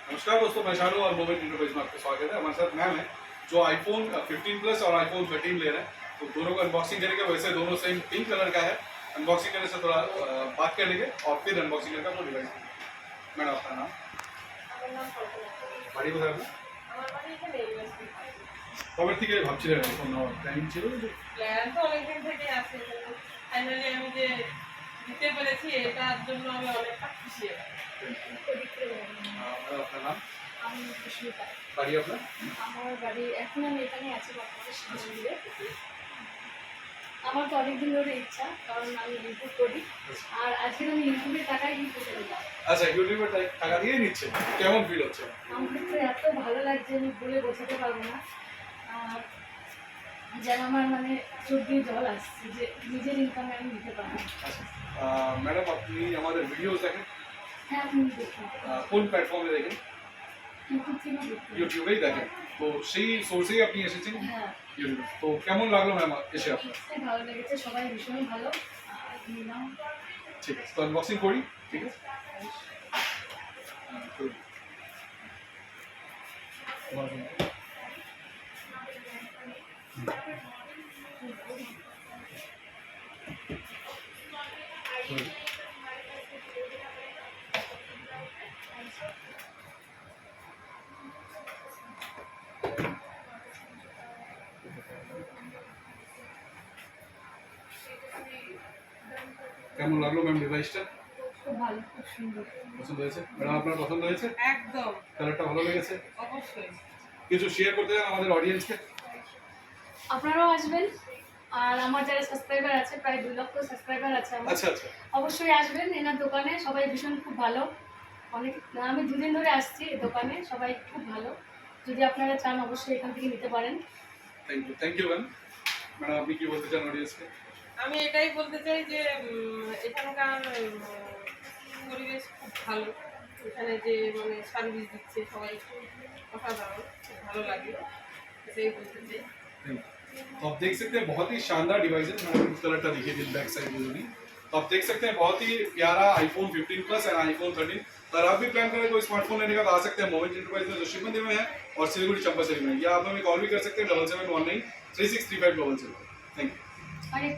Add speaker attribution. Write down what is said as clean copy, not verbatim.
Speaker 1: नमस्कार दोस्तों, मैं शानू और मोमेंट इंटरप्राइज में आपका स्वागत है। हमारे साथ मैम है जो आईफोन 15 प्लस और आईफोन 13 ले रहे हैं, तो दोनों को अनबॉक्सिंग करेंगे। वैसे दोनों सेम पिंक कलर का है। अनबॉक्सिंग करने से थोड़ा बात कर लेंगे और फिर अनबॉक्सिंग करके आपको डिवाइस देंगे। मैडम आपका नाम? বাড়ি কোথায় আপনার? কবে থেকে ভাবছিলেন ফোন নেওয়ার প্ল্যানিং ছিল?
Speaker 2: প্ল্যান তো অনেকদিন থেকে আছে, ফাইনালি আমি যে দিতে পেরেছি এটার জন্য আমি অনেকটা খুশি।
Speaker 1: আপনার নাম?
Speaker 3: আমি সুস্মিতা।
Speaker 1: বাড়ি আপনার?
Speaker 3: আমার বাড়ি এখন আমি এখানে আছি বর্তমানে শিলিগুড়িতে। আমার তো অনেকদিন ধরে ইচ্ছা, কারণ আমি ইউটিউব করি আর আজকে আমি ইউটিউবের টাকায় কিন্তু চলে যাব।
Speaker 1: আচ্ছা, ইউটিউবের টাকা দিয়ে নিচ্ছে, কেমন ফিল হচ্ছে?
Speaker 3: আমার তো এত ভালো লাগছে, আমি বলে বোঝাতে পারবো না। আর যেন আমার মানে চোখ দিয়ে জল আসছে যে নিজের ইনকামে আমি নিতে পারবো।
Speaker 1: আচ্ছা ম্যাডাম, আপনি আমাদের ভিডিওস দেখেন?
Speaker 3: হ্যাঁ, আমি দেখি,
Speaker 1: কোন প্ল্যাটফর্মে দেখেন?
Speaker 3: ইউটিউব থেকে দেখি।
Speaker 1: ইউটিউবেই দেখেন, তো সেই সোর্সেই আপনি এসেছেন
Speaker 3: হ্যাঁ,
Speaker 1: ইউটিউব। তো কেমন লাগলো ম্যাম এসে আপনার?
Speaker 3: খুব ভালো লেগেছে, সবাই ভীষণই ভালো। আর নিলাম।
Speaker 1: ঠিক আছে, তো আনবক্সিং করি। ঠিক আছে, করুন। কেমন লাগলো ম্যাম ডিভাইসটা?
Speaker 3: খুব ভালো, খুব সুন্দর।
Speaker 1: পছন্দ হয়েছে ম্যাডাম? আপনার পছন্দ হয়েছে?
Speaker 2: একদম,
Speaker 1: কালারটা ভালো লেগেছে?
Speaker 2: অবশ্যই।
Speaker 1: কিছু শেয়ার করতে চান আমাদের অডিয়েন্সকে?
Speaker 3: আপনারাও আসবেন, আর আমার যারা সাবস্ক্রাইবার আছে, প্রায় 2 লক্ষ সাবস্ক্রাইবার আছে আমার,
Speaker 1: আচ্ছা আচ্ছা,
Speaker 3: অবশ্যই আসবেন এনার দোকানে। সবাই ভীষণ খুব ভালো। অনেক আমি 2 দিন ধরে আসছি এই দোকানে, সবাই খুব ভালো। যদি আপনারা চান অবশ্যই এখান থেকে নিতে পারেন।
Speaker 1: Thank you ma'am. ম্যাডাম, আপনি কি বলতে চান অডিয়েন্সকে?
Speaker 2: আমি এটাই বলতে চাই যে এখানকার পরিবেশ খুব ভালো। এখানে যে মানে সার্ভিস দিচ্ছে সবাই অসাধারণ, খুব ভালো লাগে, এটাই বলতে চাই।
Speaker 1: तो आप देख सकते हैं बहुत ही शानदार डिवाइस है। मैं इस कलर दिखिए दिन बैक साइड में भी, तो आप देख सकते हैं बहुत ही प्यारा आईफोन 15 प्लस एंड आईफोन 13। अगर आप भी प्लान करें कोई स्मार्टफोन लेने का तो आ सकते हैं मोमेंट इंटरप्राइज में, जो शिवमंदिर में है और सिलीगुड़ी चंपासरी में। या आप हमें कॉल भी कर सकते हैं 7719 363500। Thank you.
Speaker 3: অনেক